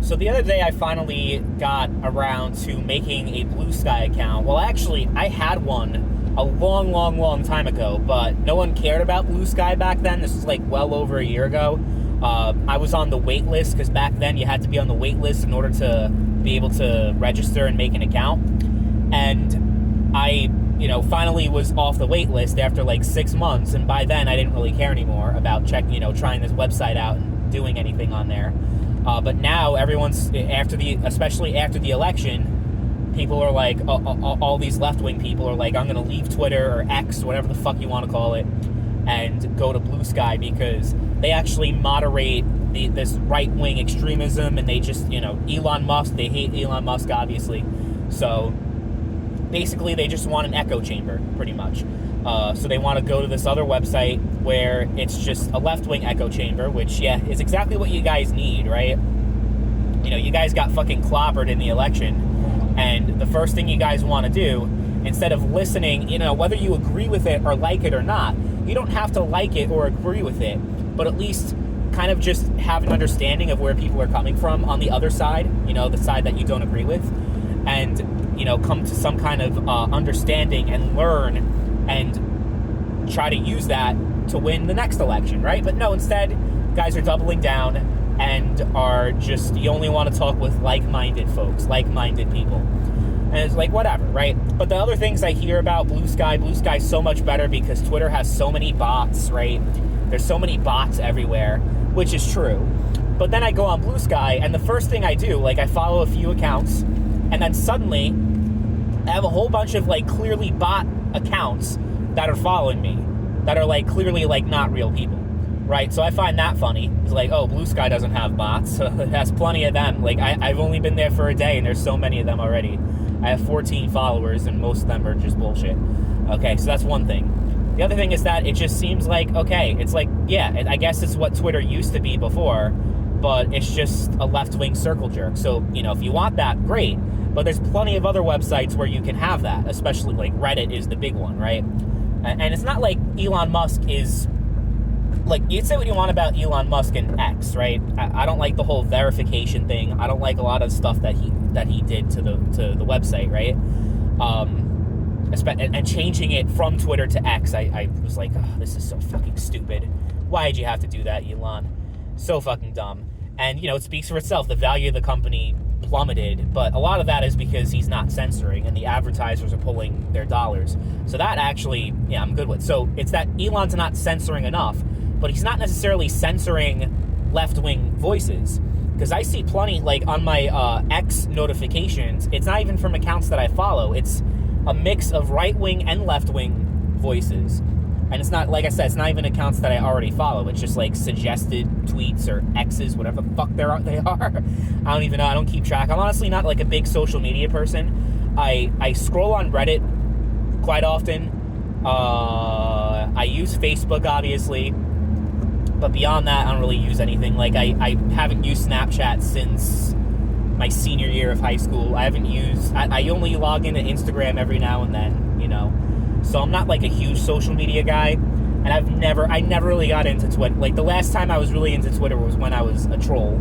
So the other day I finally got around to making a Bluesky account. Well, actually, I had one a long time ago, but no one cared about Bluesky back then. This was like well over a year ago. I was on the wait list because back then you had to be on the wait list in order to be able to register and make an account. And I, finally was off the wait list after like 6 months, and by then I didn't really care anymore about trying this website out and doing anything on there. But now everyone's, especially after the election, people are like, all these left-wing people are like, I'm going to leave Twitter or X, whatever the fuck you want to call it, and go to Bluesky because they actually moderate this right-wing extremism, and they just, Elon Musk, they hate Elon Musk, obviously. So basically they just want an echo chamber, pretty much. So they want to go to this other website where it's just a left-wing echo chamber, which, yeah, is exactly what you guys need, right? You guys got fucking clobbered in the election, and the first thing you guys want to do, instead of listening, whether you agree with it or like it or not, you don't have to like it or agree with it, but at least kind of just have an understanding of where people are coming from on the other side, the side that you don't agree with, and, come to some kind of understanding and learn and try to use that to win the next election, right? But no, instead, guys are doubling down and are just, you only want to talk with like-minded folks, like-minded people. And it's like, whatever, right? But the other things I hear about Bluesky's so much better because Twitter has so many bots, right? There's so many bots everywhere, which is true. But then I go on Bluesky, and the first thing I do, I follow a few accounts, and then suddenly I have a whole bunch of, clearly bot accounts that are following me, that are, clearly, not real people, right? So I find that funny. It's like, oh, Bluesky doesn't have bots, so it has plenty of them. I've only been there for a day, and there's so many of them already. I have 14 followers, and most of them are just bullshit. Okay, so that's one thing. The other thing is that it just seems like, okay, it's like, yeah, I guess it's what Twitter used to be before, but it's just a left-wing circle jerk. So, if you want that, great. But there's plenty of other websites where you can have that, especially, Reddit is the big one, right? And it's not like Elon Musk is, you'd say what you want about Elon Musk and X, right? I don't like the whole verification thing. I don't like a lot of stuff that he did to the website, right? And changing it from Twitter to X, I was like, oh, this is so fucking stupid. Why did you have to do that, Elon? So fucking dumb. And, it speaks for itself. The value of the company plummeted, but a lot of that is because he's not censoring, and the advertisers are pulling their dollars. So that actually, yeah, I'm good with. So it's that Elon's not censoring enough, but he's not necessarily censoring left-wing voices. Because I see plenty, on my X notifications, it's not even from accounts that I follow. It's a mix of right-wing and left-wing voices. And it's not, like I said, it's not even accounts that I already follow. It's just, suggested tweets or X's, whatever the fuck they are. I don't even know. I don't keep track. I'm honestly not, a big social media person. I scroll on Reddit quite often. I use Facebook, obviously. But beyond that, I don't really use anything. I haven't used Snapchat since my senior year of high school. I only log into Instagram every now and then, So I'm not, a huge social media guy. And I never really got into Twitter. The last time I was really into Twitter was when I was a troll.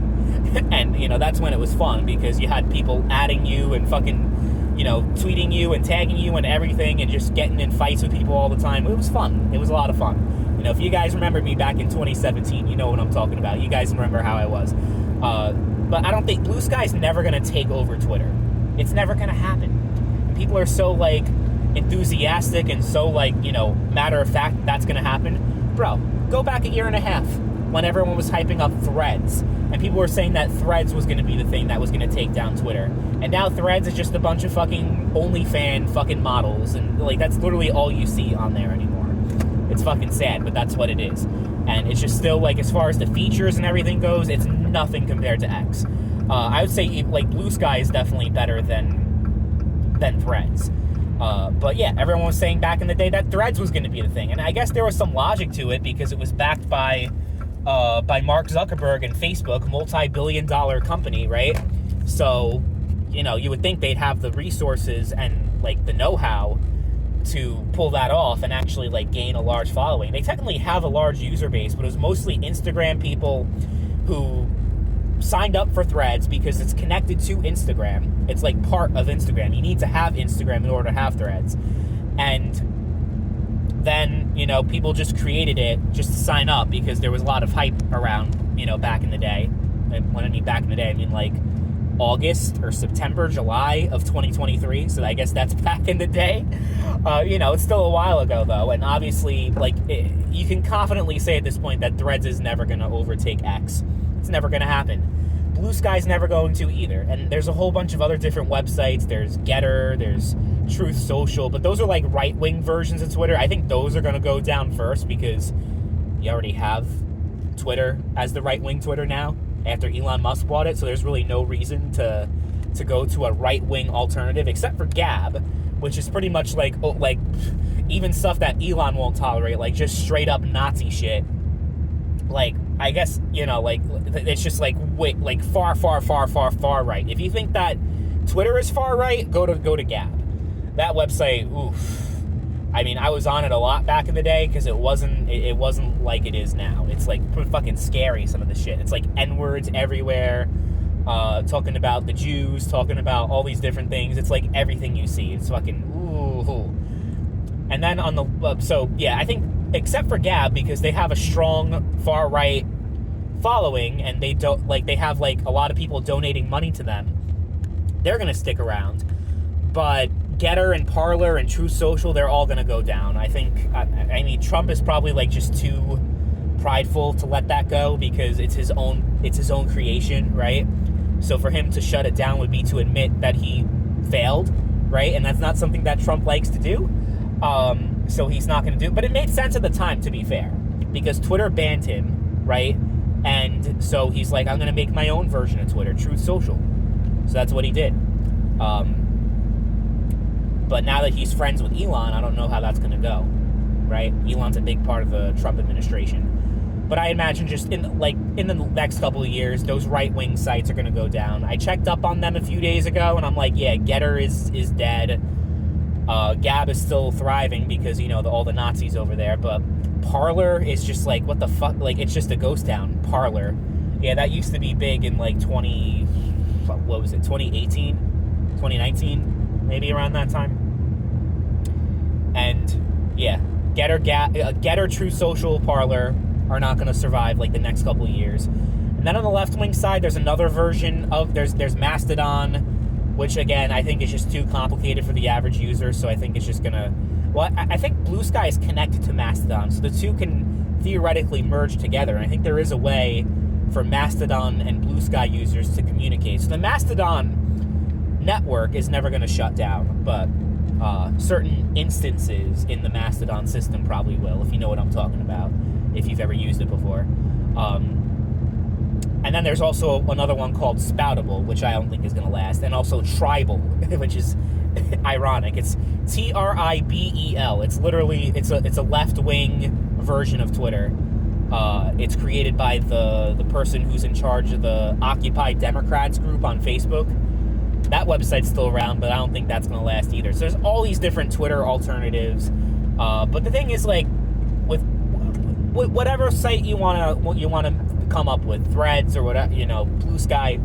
And, that's when it was fun because you had people adding you and fucking, tweeting you and tagging you and everything and just getting in fights with people all the time. It was fun. It was a lot of fun. If you guys remember me back in 2017, you know what I'm talking about. You guys remember how I was. But I don't think Bluesky's never going to take over Twitter. It's never going to happen. And people are so, enthusiastic and so, matter of fact that's going to happen. Bro, go back a year and a half when everyone was hyping up Threads. And people were saying that Threads was going to be the thing that was going to take down Twitter. And now Threads is just a bunch of fucking OnlyFans fucking models. And, that's literally all you see on there anymore. It's fucking sad, but that's what it is. And it's just still, as far as the features and everything goes, it's nothing compared to X. I would say, Bluesky is definitely better than Threads. But yeah, everyone was saying back in the day that Threads was going to be the thing. And I guess there was some logic to it because it was backed by Mark Zuckerberg and Facebook, multi-billion-dollar company, right? So, you would think they'd have the resources and, the know-how to pull that off and actually, gain a large following. They technically have a large user base, but it was mostly Instagram people who signed up for Threads because it's connected to Instagram. It's like part of Instagram. You need to have Instagram in order to have Threads. And then, people just created it just to sign up because there was a lot of hype around, back in the day. And when I mean back in the day, I mean like August or September, July of 2023. So I guess that's back in the day. It's still a while ago, though. And obviously, you can confidently say at this point that Threads is never going to overtake X. It's never going to happen. Bluesky's never going to either. And there's a whole bunch of other different websites. There's Getter, there's Truth Social, but those are like right-wing versions of Twitter. I think those are going to go down first because you already have Twitter as the right-wing Twitter now after Elon Musk bought it, so there's really no reason to go to a right-wing alternative except for Gab, which is pretty much like even stuff that Elon won't tolerate, like just straight-up Nazi shit. Like, I guess, it's just far, far, far, far, far right. If you think that Twitter is far right, go to Gab. That website, oof. I mean, I was on it a lot back in the day because it wasn't like it is now. It's like fucking scary, some of the shit. It's like N-words everywhere, talking about the Jews, talking about all these different things. It's like everything you see. It's fucking ooh. And then on the I think except for Gab, because they have a strong far right following and they have a lot of people donating money to them, they're gonna stick around. But Getter and Parler and Truth Social, they're all going to go down. I think, Trump is probably just too prideful to let that go because it's his own creation, right? So for him to shut it down would be to admit that he failed, right? And that's not something that Trump likes to do. So he's not going to do it. But it made sense at the time, to be fair, because Twitter banned him, right? And so he's like, I'm going to make my own version of Twitter, Truth Social. So that's what he did. But now that he's friends with Elon, I don't know how that's going to go, right? Elon's a big part of the Trump administration. But I imagine just in the next couple of years, those right-wing sites are going to go down. I checked up on them a few days ago, and I'm like, yeah, Getter is dead. Gab is still thriving because, all the Nazis over there. But Parler is just what the fuck? It's just a ghost town, Parler. Yeah, that used to be big in 2018, 2019? Maybe around that time. And yeah, Getter, Truth Social, Parler are not going to survive the next couple of years. And then on the left wing side, there's another version of there's Mastodon, which again I think is just too complicated for the average user. So I think it's just gonna. Well, I think Bluesky is connected to Mastodon, so the two can theoretically merge together. And I think there is a way for Mastodon and Bluesky users to communicate. So the Mastodon network is never going to shut down, but certain instances in the Mastodon system probably will, if you know what I'm talking about, if you've ever used it before. And then there's also another one called Spoutable, which I don't think is going to last, and also Tribal, which is ironic. It's Tribel. It's literally it's a left-wing version of Twitter. It's created by the person who's in charge of the Occupy Democrats group on Facebook. That website's still around, but I don't think that's going to last either. So there's all these different Twitter alternatives. But the thing is, with whatever site you want to come up with, Threads or whatever, Bluesky,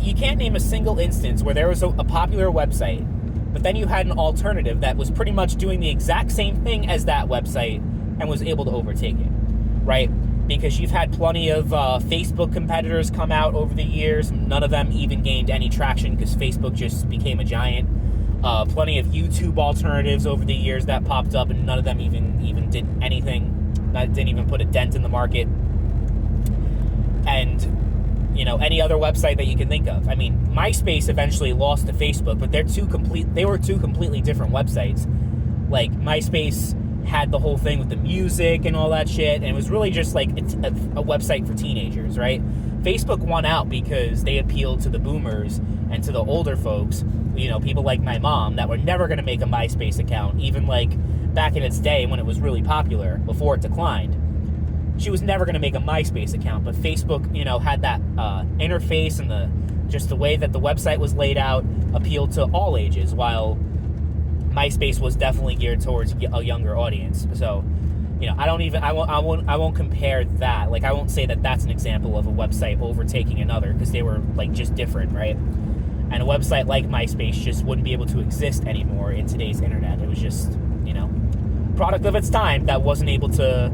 you can't name a single instance where there was a popular website, but then you had an alternative that was pretty much doing the exact same thing as that website and was able to overtake it, right? Because you've had plenty of Facebook competitors come out over the years. None of them even gained any traction because Facebook just became a giant. Plenty of YouTube alternatives over the years that popped up, and none of them even did anything. That didn't even put a dent in the market. And, any other website that you can think of. I mean, MySpace eventually lost to Facebook, but they were two completely different websites. MySpace had the whole thing with the music and all that shit, and it was really just a website for teenagers, right? Facebook won out because they appealed to the boomers and to the older folks, people like my mom that were never going to make a MySpace account, even back in its day when it was really popular, before it declined. She was never going to make a MySpace account, but Facebook, had that interface and the way that the website was laid out appealed to all ages, while MySpace was definitely geared towards a younger audience. So I won't compare that. Like, I won't say that that's an example of a website overtaking another, because they were, like, just different, right? And a website like MySpace just wouldn't be able to exist anymore in today's internet. It was just, product of its time that wasn't able to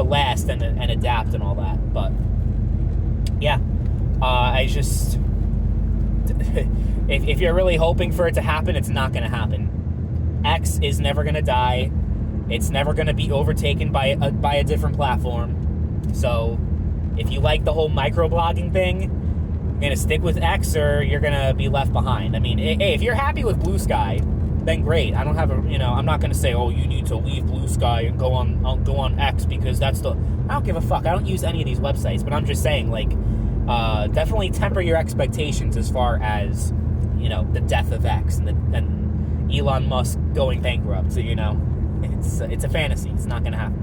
last and adapt and all that. But yeah, I just if you're really hoping for it to happen, it's not going to happen. X is never going to die. It's never going to be overtaken by a different platform. So if you like the whole microblogging thing, you're going to stick with X, or you're going to be left behind. I mean, hey, if you're happy with Bluesky, then great. I don't have I'm not going to say, oh, you need to leave Bluesky and go on X, because that's I don't give a fuck. I don't use any of these websites, but I'm just saying, like, definitely temper your expectations as far as, the death of X and Elon Musk going bankrupt. So, it's a fantasy. It's not going to happen.